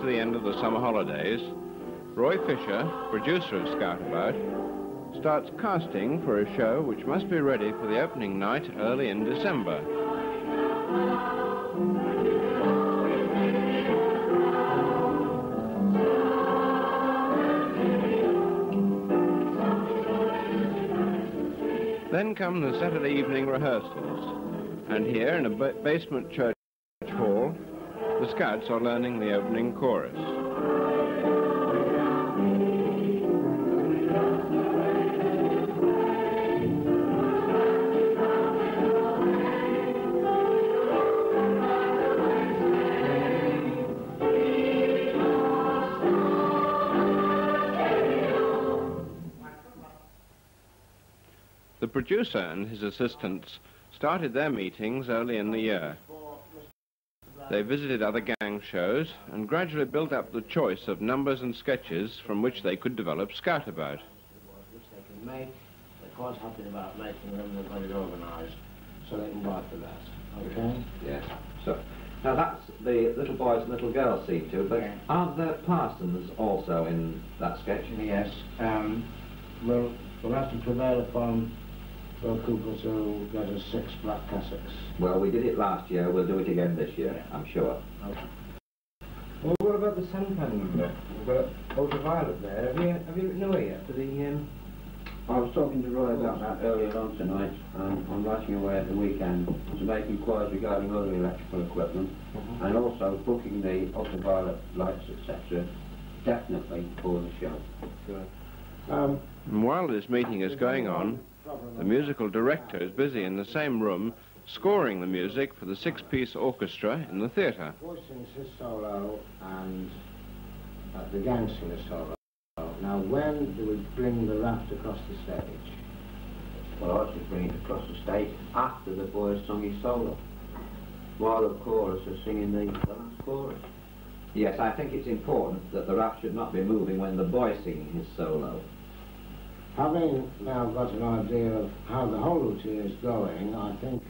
to the end of the summer holidays, Roy Fisher, producer of Scoutabout, starts casting for a show which must be ready for the opening night early in December. Then come the Saturday evening rehearsals, and here in a basement church hall, the Scouts are learning the opening chorus. The producer and his assistants started their meetings early in the year. They visited other gang shows and gradually built up the choice of numbers and sketches from which they could develop Scoutabout. Which they can make. They're quite happy about making them. They've got it organised, so they can buy for that. Okay? Yes. So, now that's the little boys and little girls scene too, but yeah. Aren't there parsons also in that sketch? Yes. We'll have to prevail upon Cooper to get us 6 black cassocks. Well, we did it last year. We'll do it again this year, I'm sure. Okay. Well, what about the sampan? We've got ultraviolet there. Have you written away yet for the? I was talking to Roy about that earlier on tonight. I'm writing away at the weekend to make inquiries regarding other electrical equipment and also booking the ultraviolet lights, etc. definitely for the show. Good. And while this meeting is going on, the musical director is busy in the same room scoring the music for the 6-piece orchestra in the theatre. The boy sings his solo and the gang sings his solo. Now, when do we bring the raft across the stage? Well, I should bring it across the stage after the boy has sung his solo, while the chorus are singing the last chorus. Yes, I think it's important that the raft should not be moving when the boy's singing his solo. Having now got an idea of how the whole routine is going, I think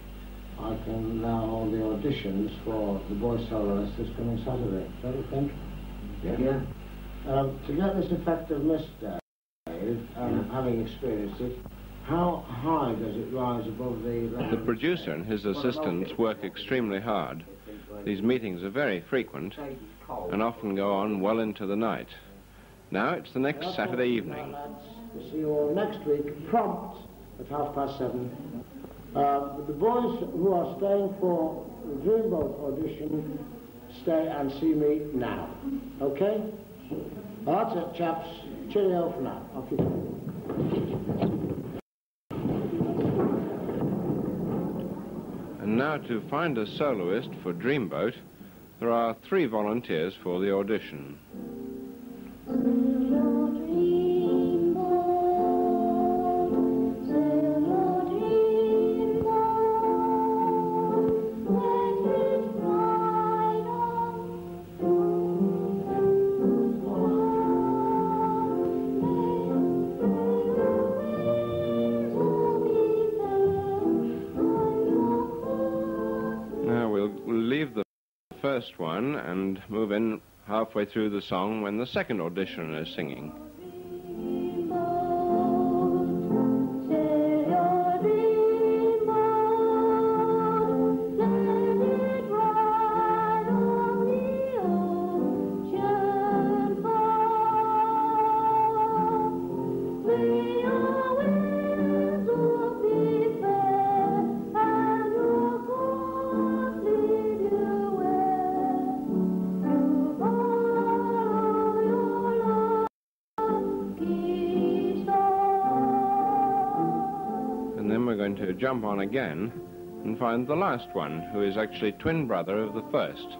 I can now hold the auditions for the boy soloist this coming Saturday. Don't you think? Yeah. To get this effect of mist, Dave, having experienced it, how high does it rise above the level? The producer and his assistants work extremely hard. These meetings are very frequent and often go on well into the night. Now it's the next Saturday evening. We'll see you all next week, prompt at 7:30. The boys who are staying for the Dreamboat audition, stay and see me now. Okay? That's it, chaps. Cheerio for now. Off you go. And now to find a soloist for Dreamboat, there are 3 volunteers for the audition. First one and move in halfway through the song when the second auditioner is singing. To jump on again and find the last one, who is actually twin brother of the first.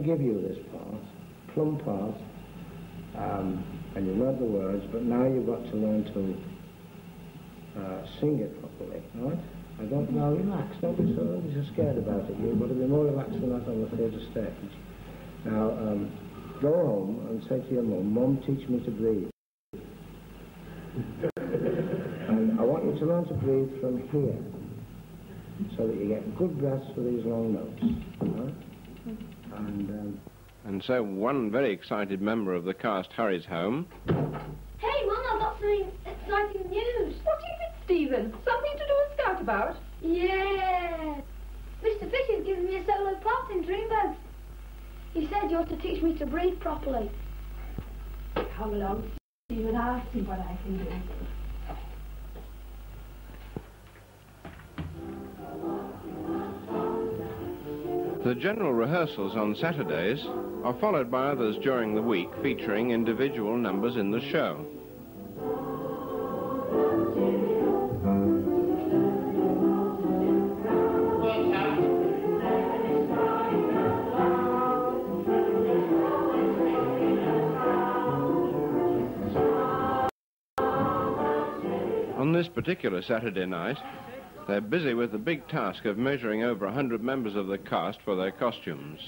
give you this part, plum part, and you learn the words, but now you've got to learn to sing it properly, right? Now relax, don't be so scared about it. You've got to be more relaxed than that on the theatre stage. Now, go home and say to your mum, Mum, teach me to breathe. And I want you to learn to breathe from here, so that you get good breaths for these long notes. Right? And so one very excited member of the cast hurries home. Hey, Mum, I've got something exciting news. What is it, Stephen? Something to do with Scout about? Yeah. Mr. Fisher's given me a solo part in Dreamboat. He said you're to teach me to breathe properly. Come along, Stephen. I'll see what I can do. The general rehearsals on Saturdays are followed by others during the week featuring individual numbers in the show. On this particular Saturday night, they're busy with the big task of measuring over 100 members of the cast for their costumes.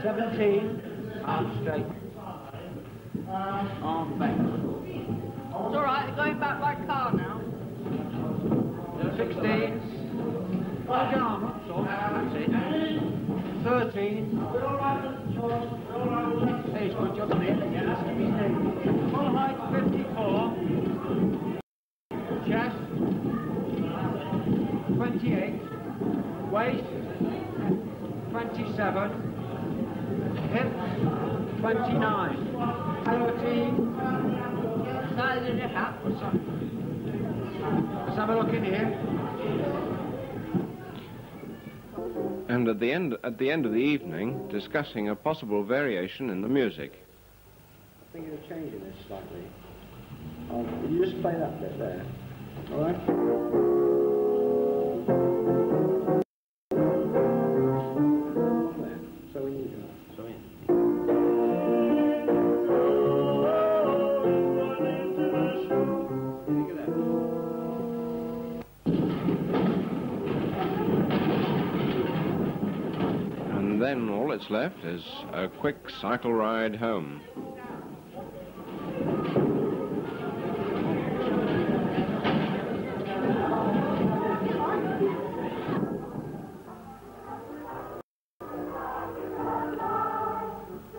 17, arm straight. Arm back. It's all right, they're going back by car now. 16, hold your arm up, so that's it. 13, hey, it's good job, mate. Yeah, that's going to be safe. Full height, 54. Chest, 28. Waist, 27. Hips, 29. 13. Size of your hat. Let's have a look in here. And at the end of the evening, discussing a possible variation in the music. I'm thinking of changing this slightly. You just play that bit there, all right? So we need to. So in. And then all that's left is a quick cycle ride home.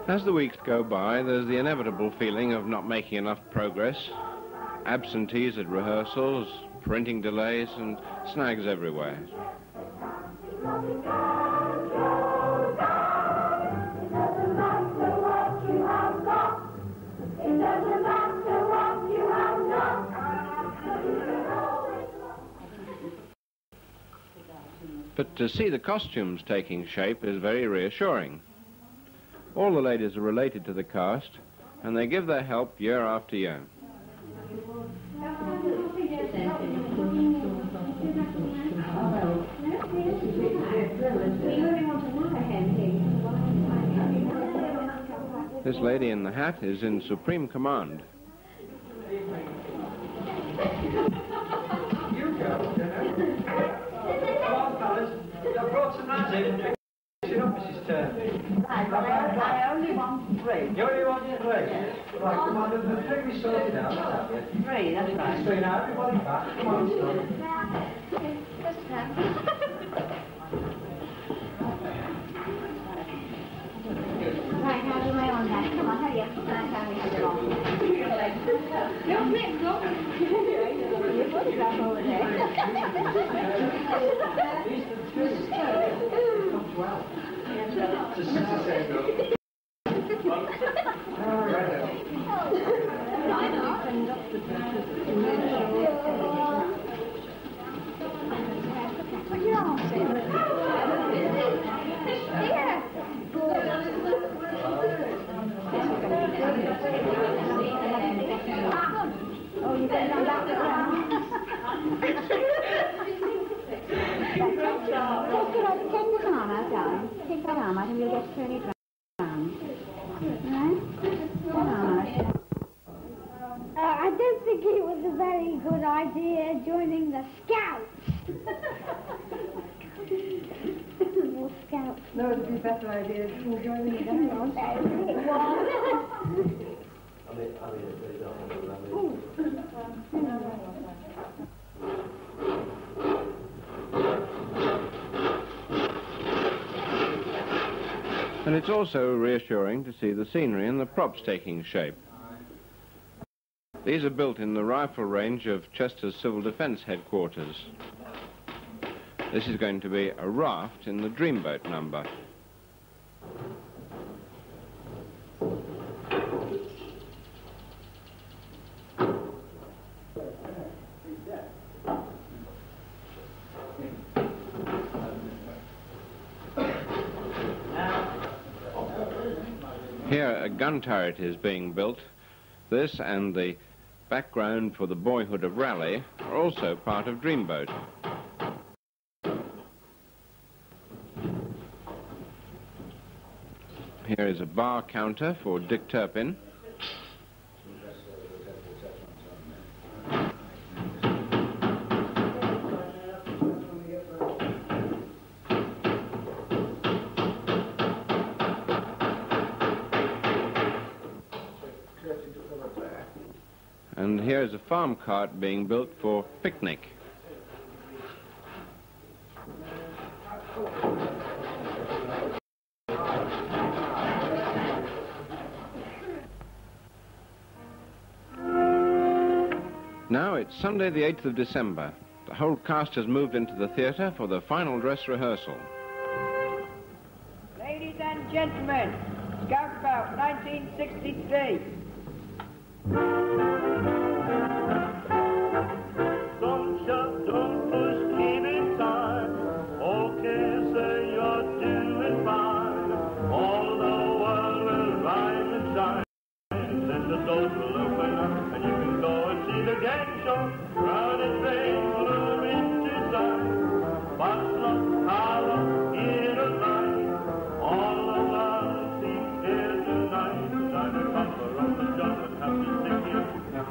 As the weeks go by, there's the inevitable feeling of not making enough progress, absentees at rehearsals, printing delays, and snags everywhere. But to see the costumes taking shape is very reassuring. All the ladies are related to the cast, and they give their help year after year. This lady in the hat is in supreme command. I've brought some music. Mrs. Turner. I only want 3. You only want 3? Right, come on, the 3 we sorted out, have you? 3, that's right. So now everybody back. Come on, son. Right, how do I on that? Come on, hurry up. Right, how we have it on. Don't flip, go. Your photograph over Oh, you can come back around. Take it on, take the arm out. darling. Take that arm out and we'll just turn it round. Right? One arm out. I don't think it was a very good idea joining the Scouts. More Scouts. No, it would be a better idea than joining the Guns. And it's also reassuring to see the scenery and the props taking shape. These are built in the rifle range of Chester's Civil Defence headquarters. This is going to be a raft in the Dreamboat number. Here a gun turret is being built. This and the background for the boyhood of Raleigh are also part of Dreamboat. Here is a bar counter for Dick Turpin. And here is a farm cart being built for picnic. Now it's Sunday the 8th of December. The whole cast has moved into the theatre for the final dress rehearsal. Ladies and gentlemen, Scout About 1963. Don't shut, don't push, keep it tight. Okay, say you're doing fine. All the world will rhyme and shine. Then the doors will open up and you can go and see the gang show. Round and rain, blue into sun. Bustler, power, in a line. All the world seems here tonight. Time to cover up the job and have to stick it.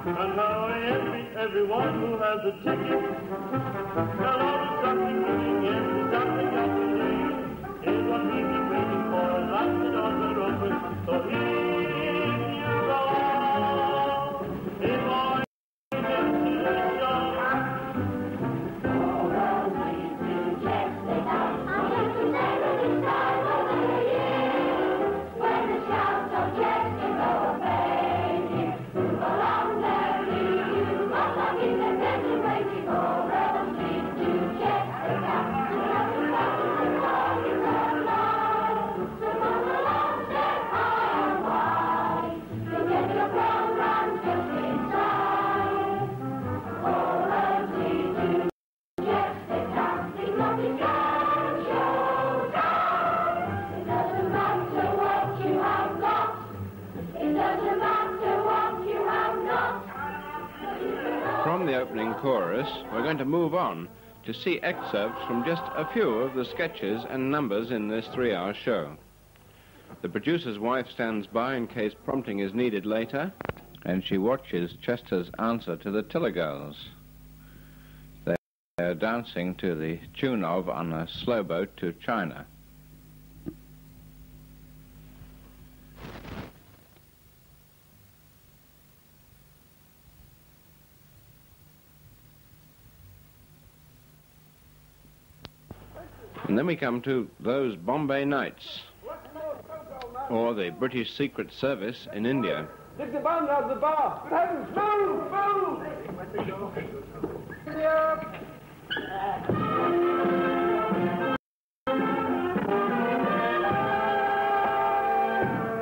And now I envy everyone who has a ticket. Now all the something moving in, something else to hear. Is what we've been waiting for, lots of doors are open. So here you go. If I get to the show. All roads lead to Chester Gangshow. I guess the name of this time of the year. When the Scouts of Chester go a-fading. Move along merrily, you must not keep them busy waiting. All roads lead to Chester Gangshow. So come along, step high and wide. You'll get your program just inside. All roads lead to Chester Gangshow. It's not the Gangshow time. It doesn't matter what you have got. It doesn't matter what you have not. From the opening chorus, we're going to move on to see excerpts from just a few of the sketches and numbers in this 3-hour show. The producer's wife stands by in case prompting is needed later, and she watches Chester's answer to the Tiller Girls. They're dancing to the tune of On a Slow Boat to China. And then we come to Those Bombay Nights, or the British Secret Service in India. Dig the band out of the bar. Good heavens, move,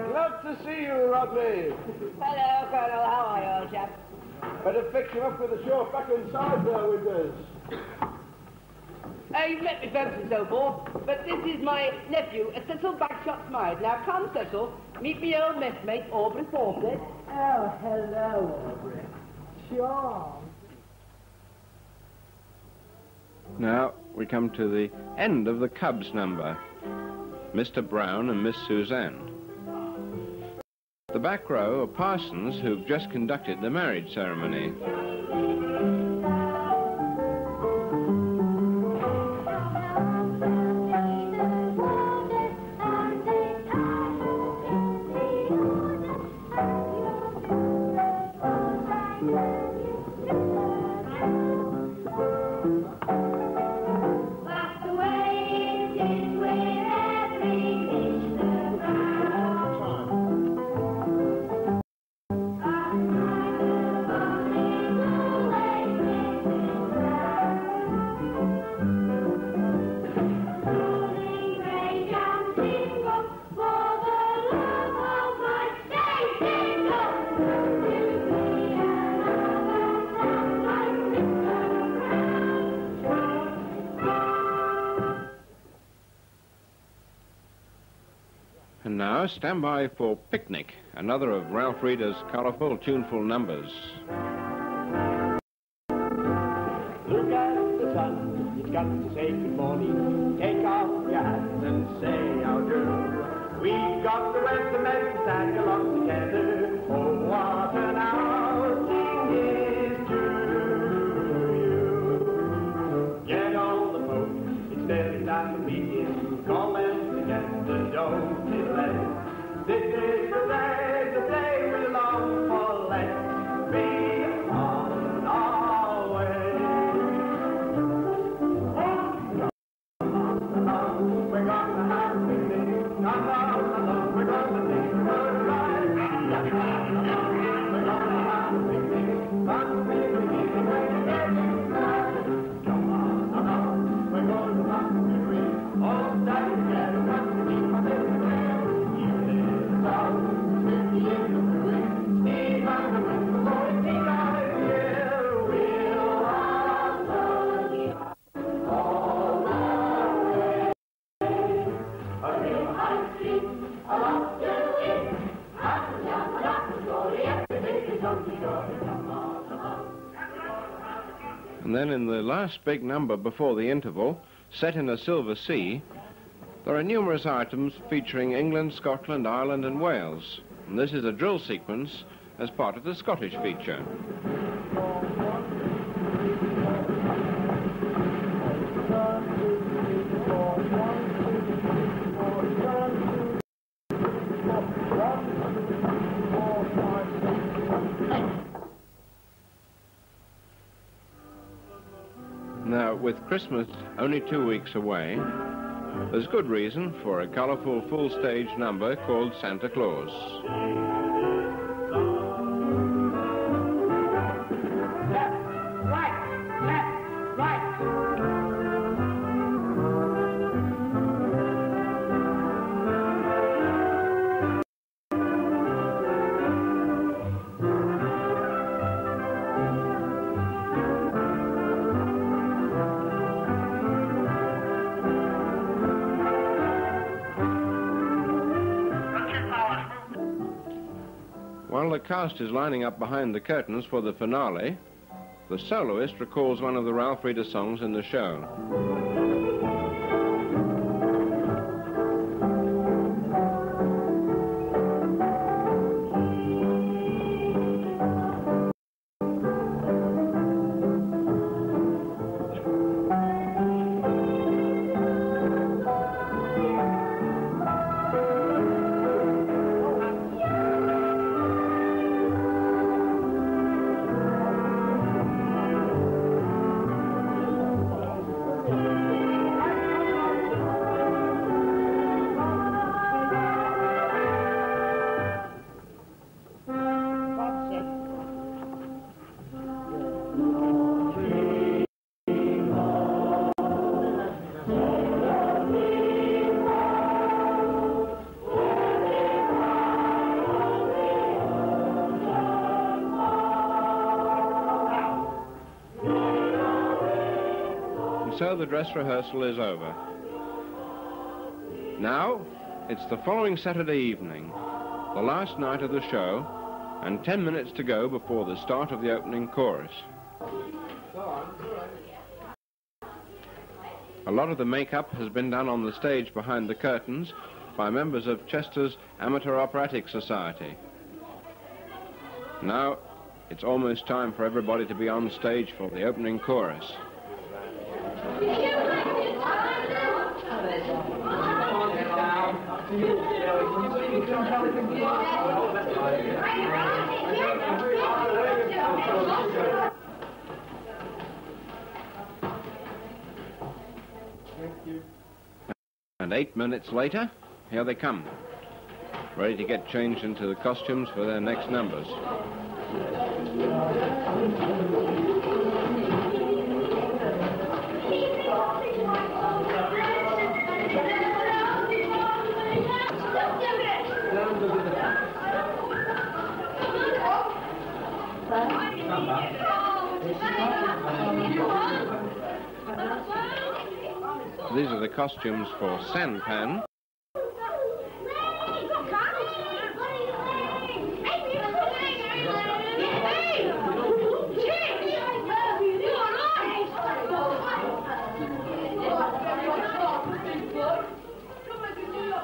Glad to see you, Rodney. Hello, Colonel. How are you, old chap? Better fix him up with the short back inside there with us. You've met me folks and so forth, but this is my nephew, Cecil Bagshot Smythe. Now, come, Cecil, meet me old messmate, Aubrey Fawcett. Oh, hello, Aubrey. Sure. Now we come to the end of the Cubs number. Mr. Brown and Miss Suzanne. The back row are parsons who've just conducted the marriage ceremony. And now, stand by for Picnic, another of Ralph Reeder's colourful, tuneful numbers. Look at the sun, it's got to say good morning. Take off your hats and say how do. We've got the rest of men to tag along together. Oh, what an outing is to you. Get all the folks, it's nearly time to begin. Call them together, don't delay. This is the day we long for. Let's be on our way. We're gonna have a picnic. Come on, we're gonna take a good ride. We're gonna have a picnic. Come picnic, we're getting started. Come on, we're gonna have a picnic. All stand together, come to keep on living there. You live out, swiftly in the wind. Steve on the wind, the Lord be our dear. We'll have sunshine all the way. A real high street, a lot to it. Up and down, a lot of glory, everything is hunky dory. Come on, come on. And then in the last big number before the interval, set in a silver sea, there are numerous items featuring England, Scotland, Ireland and Wales. And this is a drill sequence as part of the Scottish feature. Now, with Christmas only 2 weeks away, there's good reason for a colourful full-stage number called Santa Claus. Left, right. While the cast is lining up behind the curtains for the finale, the soloist recalls one of the Ralph Reeder songs in the show. So the dress rehearsal is over. Now, it's the following Saturday evening, the last night of the show, and 10 minutes to go before the start of the opening chorus. A lot of the makeup has been done on the stage behind the curtains, by members of Chester's Amateur Operatic Society. Now, it's almost time for everybody to be on stage for the opening chorus. And 8 minutes later, here they come, ready to get changed into the costumes for their next numbers. These are the costumes for Sanpan.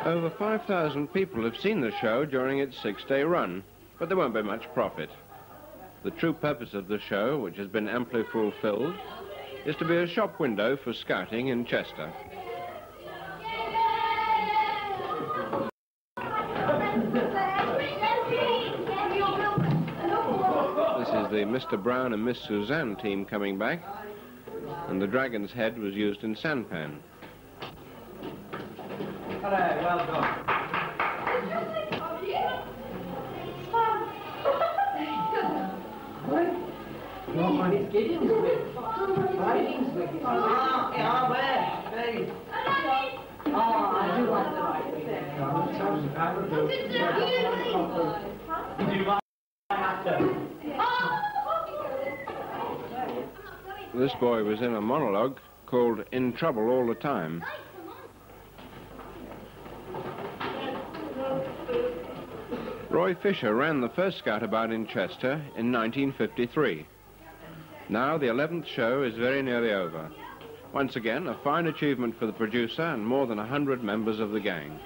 Over 5,000 people have seen the show during its 6-day run, but there won't be much profit. The true purpose of the show, which has been amply fulfilled, is to be a shop window for scouting in Chester. This is the Mr. Brown and Miss Suzanne team coming back, and the dragon's head was used in Sanpan. Hello, well done. This boy was in a monologue called In Trouble All the Time. Roy Fisher ran the first Scoutabout in Chester in 1953. Now the 11th show is very nearly over. Once again, a fine achievement for the producer and more than 100 members of the gang.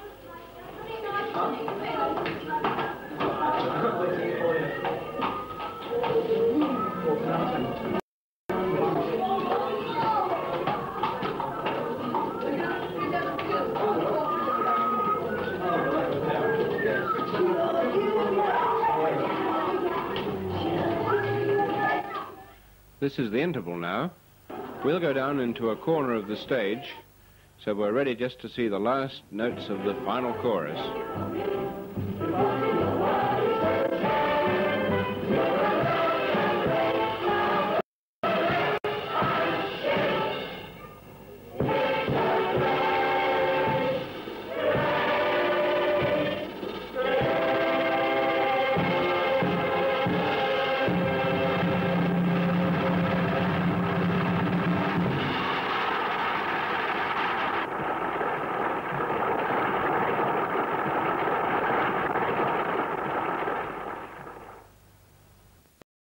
This is the interval now. We'll go down into a corner of the stage, so we're ready just to see the last notes of the final chorus.